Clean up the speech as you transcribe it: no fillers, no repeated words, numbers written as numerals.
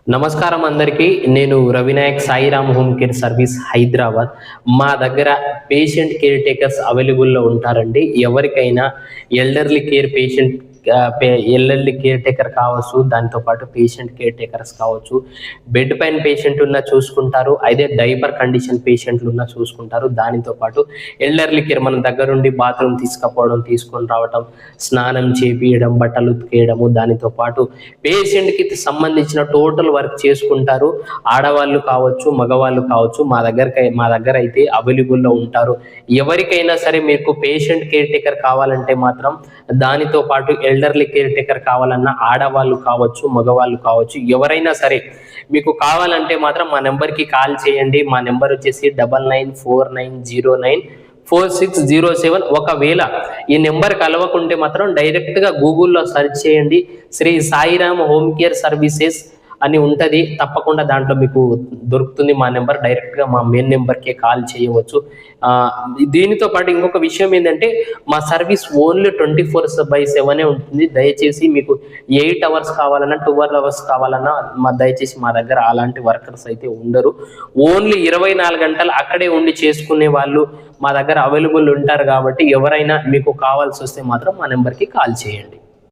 నమస్కారం అందరికీ. నేను Ravinayak Sairam home care service Hyderabad. మా దగ్గర పేషెంట్ కేర్ టేకర్స్ అవైలబుల్‌లో ఉంటారండి. ఎవరికైనా elderly care patient elderly care taker కావచ్చు, దాంతో పాటు పేషెంట్ కేర్ టేకర్స్ కావచ్చు. బెడ్ పైన పేషెంట్ ఉన్నా చూసుకుంటారు, అదే డైపర్ కండిషన్ పేషెంట్లు ఉన్నా చూసుకుంటారు. దానితో పాటు ఎల్డర్లీ కేర్ మన దగ్గరుండి బాత్రూమ్ తీసుకుపోవడం, తీసుకొని రావటం, స్నానం చేపియడం, బట్టలు ఉతికేయడము, దానితో పాటు పేషెంట్‌కి సంబంధించిన టోటల్ వర్క్ చేసుకుంటారు. ఆడవాళ్ళు కావచ్చు, మగవాళ్ళు కావచ్చు, మా దగ్గర అయితే అవైలబుల్‌లో ఉంటారు. ఎవరికైనా సరే మీకు పేషెంట్ కేర్ టేకర్ కావాలంటే మాత్రం, దానితో పాటు ఎల్డర్లీ కేర్ టేకర్ కావాలన్నా ఆడవాళ్ళు కావచ్చు, మగవాళ్ళు కావచ్చు, ఎవరైనా సరే మీకు కావాలంటే మాత్రం మా నెంబర్‌కి కాల్ చేయండి. మా నెంబర్ వచ్చేసి 9949094607. ఒకవేళ ఈ నెంబర్ కలవకుంటే మాత్రం డైరెక్ట్‌గా గూగుల్‌లో సెర్చ్ చేయండి. Shri Sairam home care services అని ఉంటది. తప్పకుండా దాంట్లో మీకు దొరుకుతుంది మా నెంబర్. డైరెక్ట్‌గా మా మెయిన్ నెంబర్‌కే కాల్ చేయవచ్చు. దీనితో పాటు ఇంకొక విషయం ఏందంటే, మా సర్వీస్ ఓన్లీ 24/7 ఉంటుంది. దయచేసి మీకు 8 అవర్స్ కావాలన్నా, 12 అవర్స్ కావాలన్నా దయచేసి మా దగ్గర అలాంటి వర్కర్స్ అయితే ఉండరు. ఓన్లీ 24 గంటలు అక్కడే ఉండి చేసుకునే వాళ్ళు మా దగ్గర అవైలబుల్ ఉంటారు. కాబట్టి ఎవరైనా మీకు కావాల్సి వస్తే మాత్రం మా నెంబర్‌కి కాల్ చేయండి.